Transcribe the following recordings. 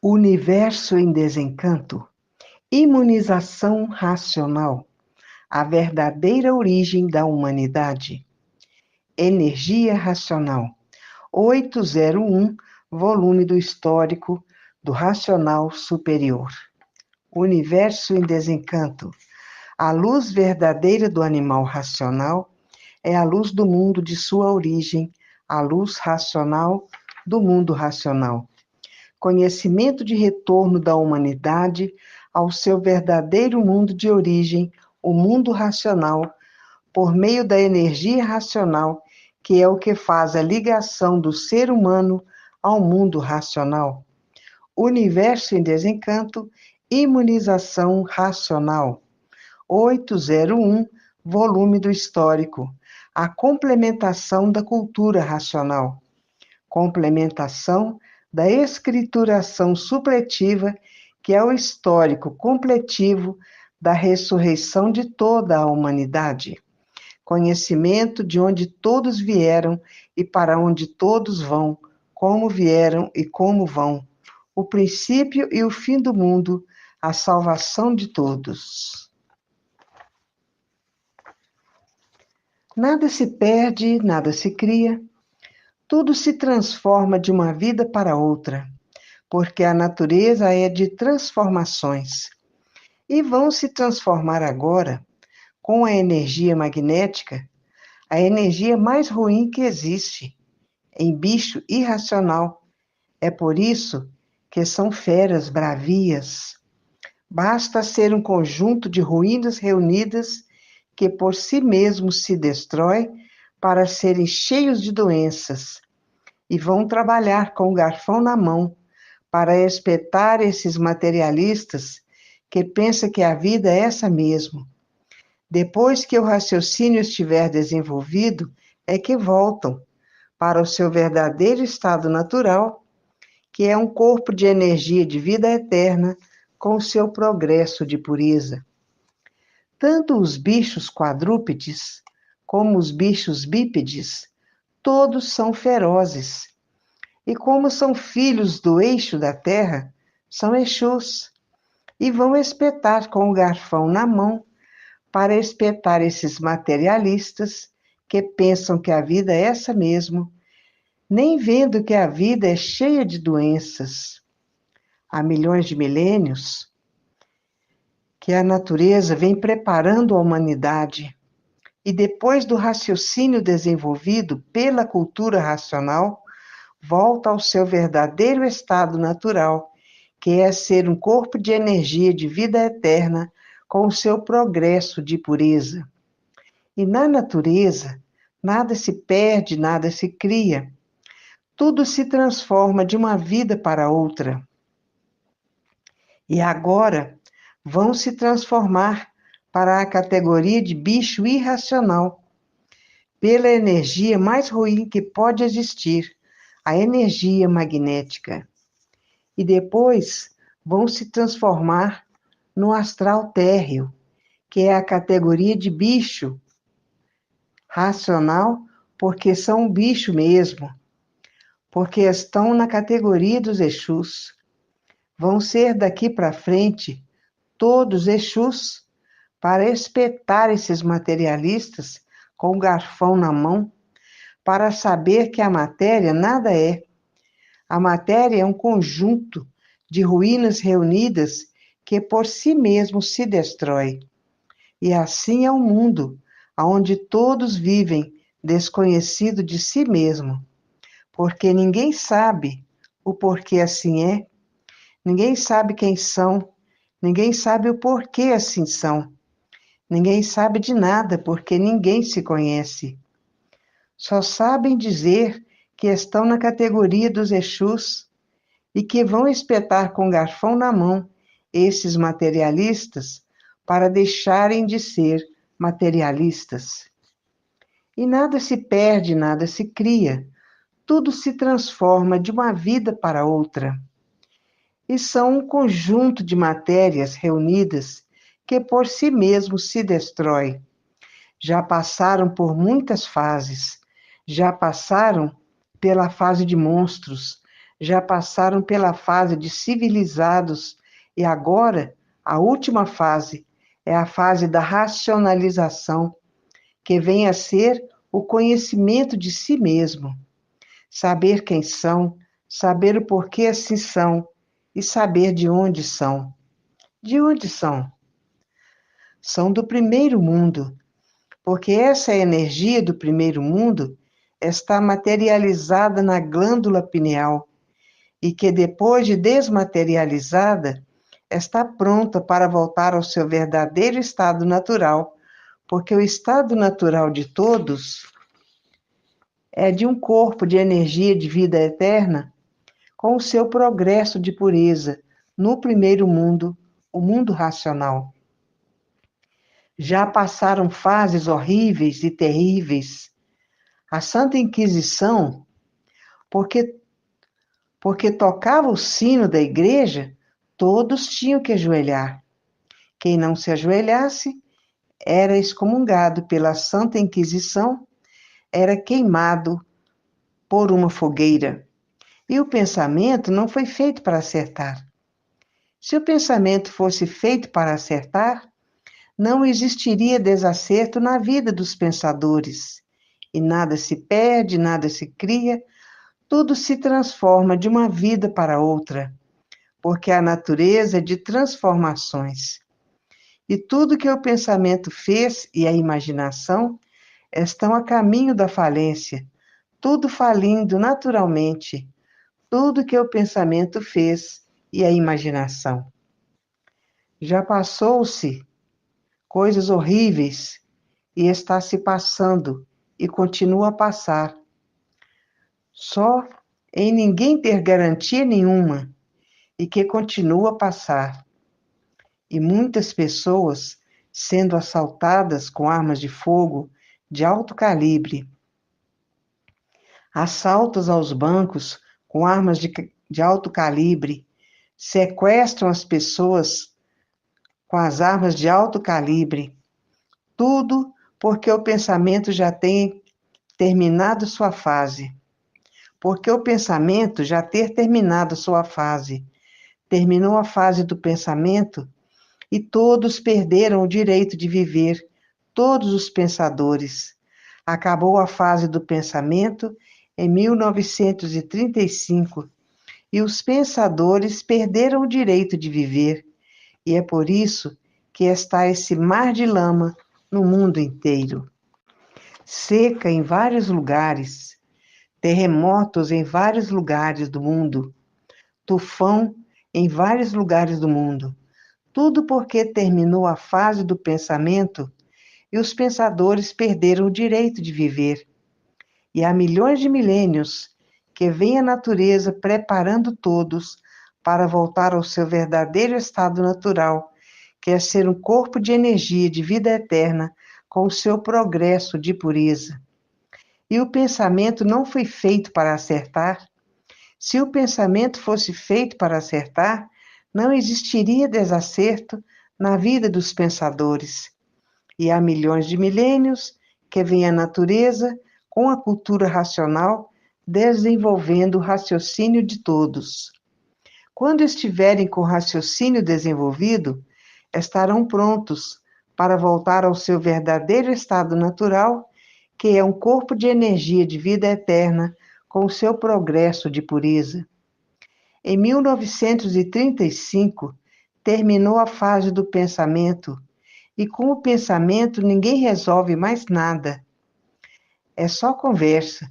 Universo em desencanto, imunização racional, a verdadeira origem da humanidade. Energia racional, 801, volume do histórico do racional superior. Universo em desencanto, a luz verdadeira do animal racional é a luz do mundo de sua origem, a luz racional do mundo racional. Conhecimento de retorno da humanidade ao seu verdadeiro mundo de origem, o mundo racional, por meio da energia racional, que é o que faz a ligação do ser humano ao mundo racional. Universo em desencanto, imunização racional. 801, volume do histórico. A complementação da cultura racional. Complementação da escrituração supletiva, que é o histórico completivo da ressurreição de toda a humanidade. Conhecimento de onde todos vieram e para onde todos vão, como vieram e como vão. O princípio e o fim do mundo, a salvação de todos. Nada se perde, nada se cria. Tudo se transforma de uma vida para outra, porque a natureza é de transformações. E vão se transformar agora com a energia magnética, a energia mais ruim que existe, em bicho irracional. É por isso que são feras bravias. Basta ser um conjunto de ruínas reunidas que por si mesmos se destrói para serem cheios de doenças, e vão trabalhar com o garfão na mão para espetar esses materialistas que pensam que a vida é essa mesmo. Depois que o raciocínio estiver desenvolvido, é que voltam para o seu verdadeiro estado natural, que é um corpo de energia de vida eterna com o seu progresso de pureza. Tanto os bichos quadrúpedes como os bichos bípedes, todos são ferozes. E como são filhos do eixo da terra, são Exus. E vão espetar com o garfão na mão para espetar esses materialistas que pensam que a vida é essa mesmo, nem vendo que a vida é cheia de doenças. Há milhões de milênios que a natureza vem preparando a humanidade, e depois do raciocínio desenvolvido pela cultura racional, volta ao seu verdadeiro estado natural, que é ser um corpo de energia de vida eterna com o seu progresso de pureza. E na natureza, nada se perde, nada se cria. Tudo se transforma de uma vida para outra. E agora vão se transformar para a categoria de bicho irracional, pela energia mais ruim que pode existir, a energia magnética. E depois vão se transformar no astral térreo, que é a categoria de bicho racional, porque são um bicho mesmo, porque estão na categoria dos Exus. Vão ser daqui para frente todos Exus para espetar esses materialistas com o garfão na mão, para saber que a matéria nada é. A matéria é um conjunto de ruínas reunidas que por si mesmo se destrói. E assim é o mundo, onde todos vivem desconhecido de si mesmo, porque ninguém sabe o porquê assim é, ninguém sabe quem são, ninguém sabe o porquê assim são, ninguém sabe de nada porque ninguém se conhece. Só sabem dizer que estão na categoria dos Exus e que vão espetar com garfão na mão esses materialistas para deixarem de ser materialistas. E nada se perde, nada se cria, tudo se transforma de uma vida para outra. E são um conjunto de matérias reunidas que por si mesmo se destrói. Já passaram por muitas fases, já passaram pela fase de monstros, já passaram pela fase de civilizados e agora a última fase é a fase da racionalização, que vem a ser o conhecimento de si mesmo, saber quem são, saber o porquê assim são e saber de onde são. De onde são? São do primeiro mundo, porque essa energia do primeiro mundo está materializada na glândula pineal e que depois de desmaterializada, está pronta para voltar ao seu verdadeiro estado natural, porque o estado natural de todos é de um corpo de energia de vida eterna com o seu progresso de pureza no primeiro mundo, o mundo racional. Já passaram fases horríveis e terríveis. A Santa Inquisição, porque tocava o sino da igreja, todos tinham que ajoelhar. Quem não se ajoelhasse era excomungado pela Santa Inquisição, era queimado por uma fogueira. E o pensamento não foi feito para acertar. Se o pensamento fosse feito para acertar, não existiria desacerto na vida dos pensadores. E nada se perde, nada se cria, tudo se transforma de uma vida para outra, porque a natureza é de transformações. E tudo que o pensamento fez e a imaginação estão a caminho da falência, tudo falindo naturalmente, tudo que o pensamento fez e a imaginação. Já passou-se coisas horríveis e está se passando e continua a passar. Só em ninguém ter garantia nenhuma e que continua a passar. E muitas pessoas sendo assaltadas com armas de fogo de alto calibre. Assaltos aos bancos com armas de alto calibre. Sequestram as pessoas com as armas de alto calibre. Tudo porque o pensamento já tem terminado sua fase. Porque o pensamento já ter terminado sua fase. Terminou a fase do pensamento e todos perderam o direito de viver, todos os pensadores. Acabou a fase do pensamento em 1935 e os pensadores perderam o direito de viver. E é por isso que está esse mar de lama no mundo inteiro. Seca em vários lugares, terremotos em vários lugares do mundo, tufão em vários lugares do mundo. Tudo porque terminou a fase do pensamento e os pensadores perderam o direito de viver. E há milhões de milênios que vem a natureza preparando todos para voltar ao seu verdadeiro estado natural, que é ser um corpo de energia de vida eterna com o seu progresso de pureza. E o pensamento não foi feito para acertar. Se o pensamento fosse feito para acertar, não existiria desacerto na vida dos pensadores. E há milhões de milênios que vem a natureza com a cultura racional desenvolvendo o raciocínio de todos. Quando estiverem com o raciocínio desenvolvido, estarão prontos para voltar ao seu verdadeiro estado natural, que é um corpo de energia de vida eterna com o seu progresso de pureza. Em 1935, terminou a fase do pensamento, e com o pensamento ninguém resolve mais nada. É só conversa,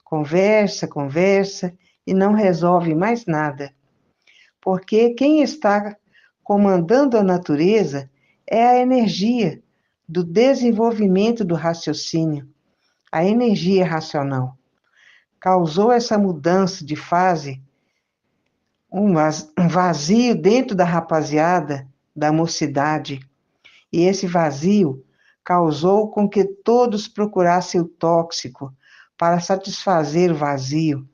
conversa, conversa, e não resolve mais nada. Porque quem está comandando a natureza é a energia do desenvolvimento do raciocínio, a energia racional. Causou essa mudança de fase, um vazio dentro da rapaziada, da mocidade. E esse vazio causou com que todos procurassem o tóxico para satisfazer o vazio.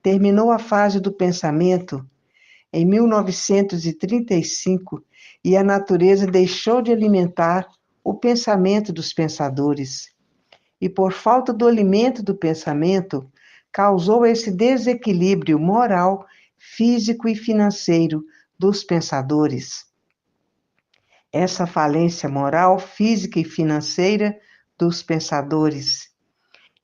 Terminou a fase do pensamento em 1935 e a natureza deixou de alimentar o pensamento dos pensadores. E por falta do alimento do pensamento, causou esse desequilíbrio moral, físico e financeiro dos pensadores. Essa falência moral, física e financeira dos pensadores.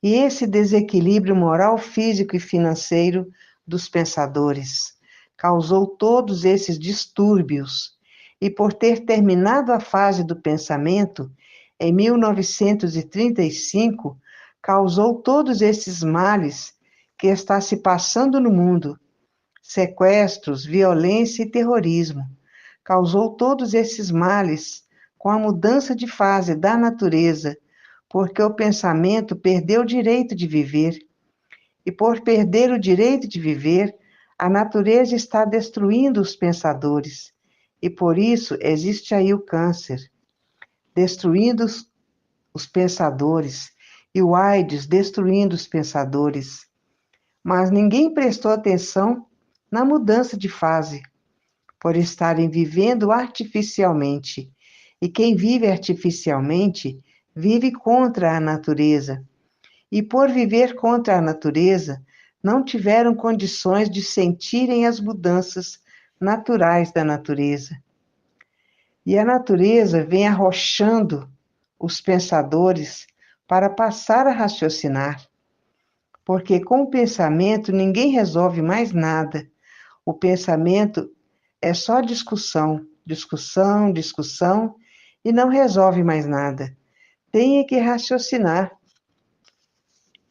E esse desequilíbrio moral, físico e financeiro dos pensadores causou todos esses distúrbios. E por ter terminado a fase do pensamento, em 1935, causou todos esses males que está se passando no mundo: sequestros, violência e terrorismo. Causou todos esses males com a mudança de fase da natureza, porque o pensamento perdeu o direito de viver. E por perder o direito de viver, a natureza está destruindo os pensadores. E por isso existe aí o câncer, destruindo os pensadores, e o AIDS destruindo os pensadores. Mas ninguém prestou atenção na mudança de fase, por estarem vivendo artificialmente. E quem vive artificialmente vive contra a natureza. E por viver contra a natureza, não tiveram condições de sentirem as mudanças naturais da natureza. E a natureza vem arrochando os pensadores para passar a raciocinar. Porque com o pensamento ninguém resolve mais nada. O pensamento é só discussão, discussão, discussão, e não resolve mais nada. Tem que raciocinar.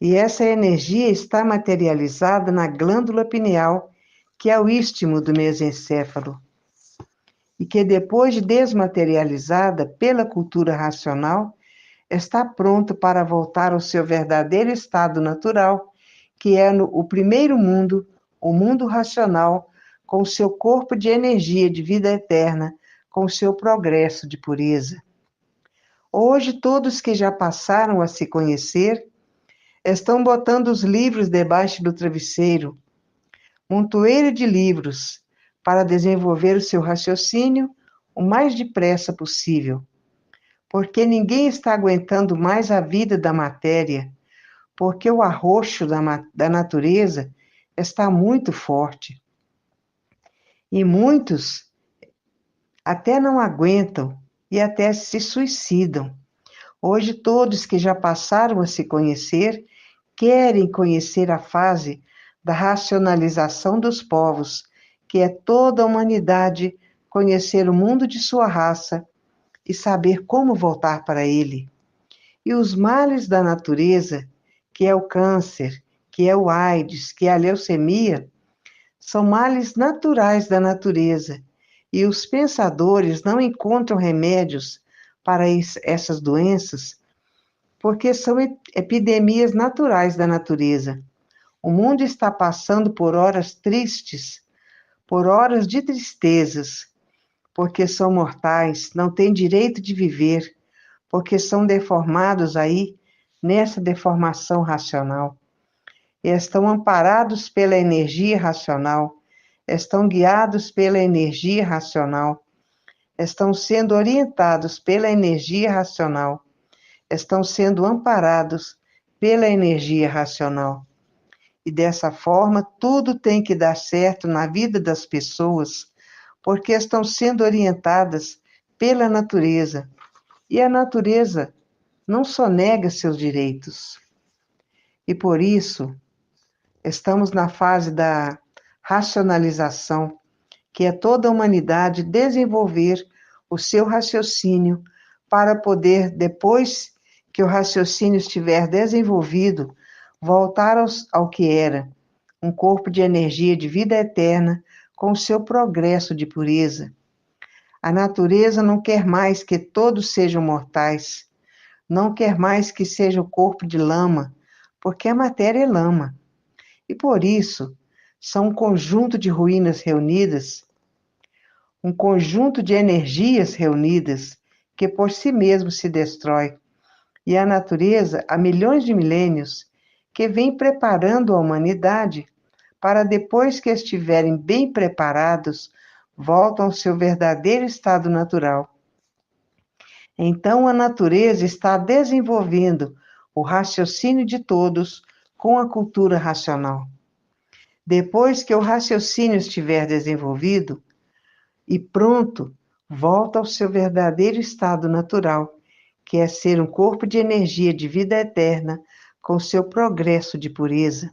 E essa energia está materializada na glândula pineal, que é o istmo do mesencéfalo, e que depois de desmaterializada pela cultura racional, está pronto para voltar ao seu verdadeiro estado natural, que é o primeiro mundo, o mundo racional, com seu corpo de energia de vida eterna, com seu progresso de pureza. Hoje, todos que já passaram a se conhecer estão botando os livros debaixo do travesseiro, montoeiro de livros, para desenvolver o seu raciocínio o mais depressa possível, porque ninguém está aguentando mais a vida da matéria, porque o arroxo da natureza está muito forte. E muitos até não aguentam e até se suicidam. Hoje, todos que já passaram a se conhecer querem conhecer a fase da racionalização dos povos, que é toda a humanidade conhecer o mundo de sua raça e saber como voltar para ele. E os males da natureza, que é o câncer, que é o AIDS, que é a leucemia, são males naturais da natureza, e os pensadores não encontram remédios para essas doenças, porque são epidemias naturais da natureza. O mundo está passando por horas tristes, por horas de tristezas, porque são mortais, não têm direito de viver, porque são deformados aí nessa deformação racional. E estão amparados pela energia racional, estão guiados pela energia racional, estão sendo orientados pela energia racional, estão sendo amparados pela energia racional. E dessa forma, tudo tem que dar certo na vida das pessoas, porque estão sendo orientadas pela natureza. E a natureza não só nega seus direitos. E por isso, estamos na fase da racionalização, que é toda a humanidade desenvolver o seu raciocínio para poder, depois que o raciocínio estiver desenvolvido, voltar ao que era, um corpo de energia de vida eterna com o seu progresso de pureza. A natureza não quer mais que todos sejam mortais, não quer mais que seja o corpo de lama, porque a matéria é lama. E por isso, são um conjunto de ruínas reunidas, um conjunto de energias reunidas, que por si mesmo se destrói. E a natureza, há milhões de milênios, que vem preparando a humanidade para, depois que estiverem bem preparados, voltam ao seu verdadeiro estado natural. Então, a natureza está desenvolvendo o raciocínio de todos com a cultura racional. Depois que o raciocínio estiver desenvolvido e pronto, volta ao seu verdadeiro estado natural, que é ser um corpo de energia de vida eterna com seu progresso de pureza.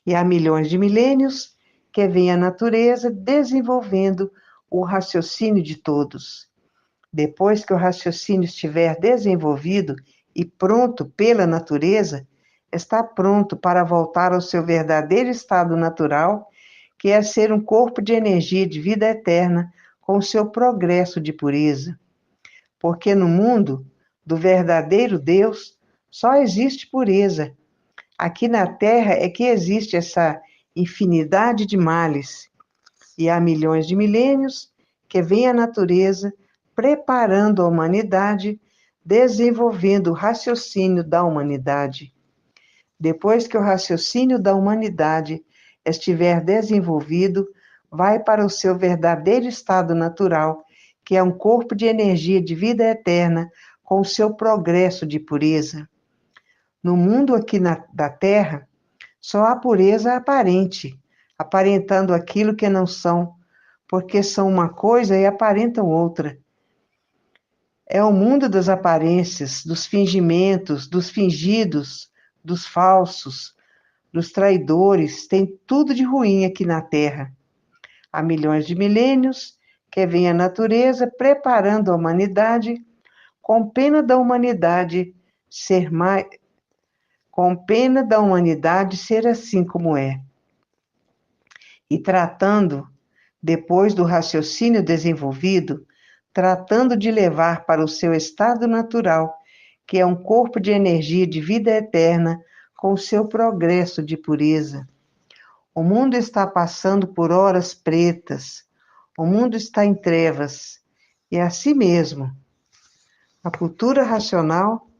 E há milhões de milênios que vem a natureza desenvolvendo o raciocínio de todos. Depois que o raciocínio estiver desenvolvido e pronto pela natureza, está pronto para voltar ao seu verdadeiro estado natural, que é ser um corpo de energia de vida eterna com seu progresso de pureza. Porque no mundo do verdadeiro Deus só existe pureza. Aqui na Terra é que existe essa infinidade de males. E há milhões de milênios que vem a natureza preparando a humanidade, desenvolvendo o raciocínio da humanidade. Depois que o raciocínio da humanidade estiver desenvolvido, vai para o seu verdadeiro estado natural, que é um corpo de energia de vida eterna, com o seu progresso de pureza. No mundo aqui da Terra, só há pureza aparente, aparentando aquilo que não são, porque são uma coisa e aparentam outra. É o mundo das aparências, dos fingimentos, dos fingidos, dos falsos, dos traidores, tem tudo de ruim aqui na Terra. Há milhões de milênios que vem a natureza preparando a humanidade, com pena da humanidade ser mais, com pena da humanidade ser assim como é. E tratando, depois do raciocínio desenvolvido, tratando de levar para o seu estado natural, que é um corpo de energia de vida eterna, com o seu progresso de pureza. O mundo está passando por horas pretas, o mundo está em trevas, e é assim mesmo. A cultura racional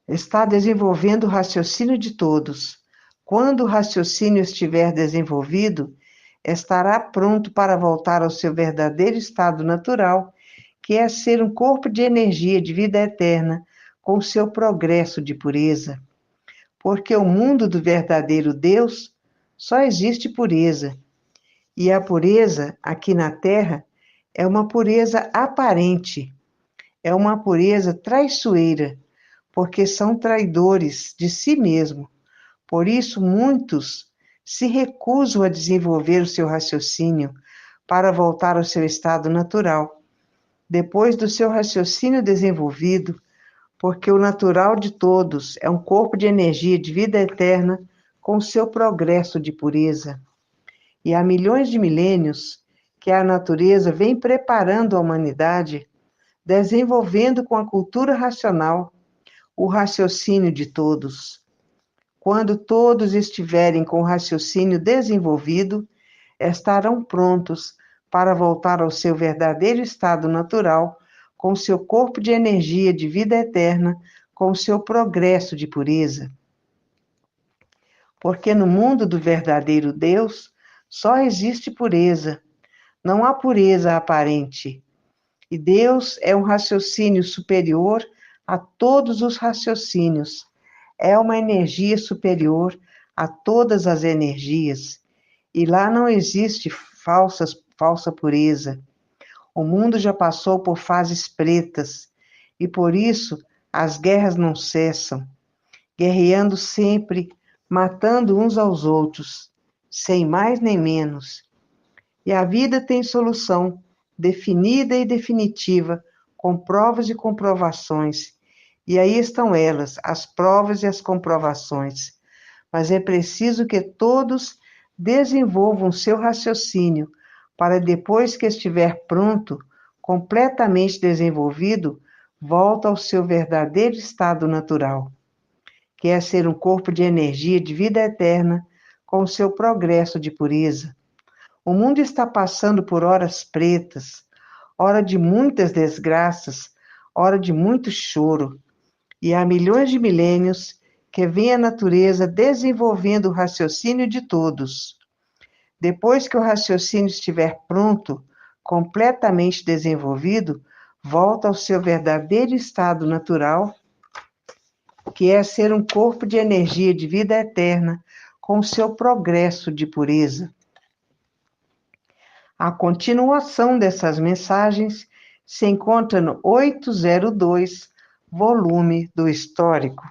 está desenvolvendo o raciocínio de todos. Quando o raciocínio estiver desenvolvido, estará pronto para voltar ao seu verdadeiro estado natural, que é ser um corpo de energia de vida eterna, com o seu progresso de pureza. Porque o mundo do verdadeiro Deus só existe pureza. E a pureza aqui na Terra é uma pureza aparente, é uma pureza traiçoeira, porque são traidores de si mesmo. Por isso, muitos se recusam a desenvolver o seu raciocínio para voltar ao seu estado natural. Depois do seu raciocínio desenvolvido, porque o natural de todos é um corpo de energia de vida eterna com seu progresso de pureza. E há milhões de milênios que a natureza vem preparando a humanidade, desenvolvendo com a cultura racional o raciocínio de todos. Quando todos estiverem com o raciocínio desenvolvido, estarão prontos para voltar ao seu verdadeiro estado natural, com seu corpo de energia de vida eterna, com seu progresso de pureza. Porque no mundo do verdadeiro Deus só existe pureza, não há pureza aparente. E Deus é um raciocínio superior a todos os raciocínios. É uma energia superior a todas as energias. E lá não existe falsa pureza. O mundo já passou por fases pretas, e por isso as guerras não cessam, guerreando sempre, matando uns aos outros, sem mais nem menos. E a vida tem solução, definida e definitiva, com provas e comprovações. E aí estão elas, as provas e as comprovações. Mas é preciso que todos desenvolvam seu raciocínio, para depois que estiver pronto, completamente desenvolvido, volta ao seu verdadeiro estado natural, que é ser um corpo de energia de vida eterna, com o seu progresso de pureza. O mundo está passando por horas pretas, hora de muitas desgraças, hora de muito choro, e há milhões de milênios que vem a natureza desenvolvendo o raciocínio de todos. Depois que o raciocínio estiver pronto, completamente desenvolvido, volta ao seu verdadeiro estado natural, que é ser um corpo de energia de vida eterna, com seu progresso de pureza. A continuação dessas mensagens se encontra no 802, volume do Histórico.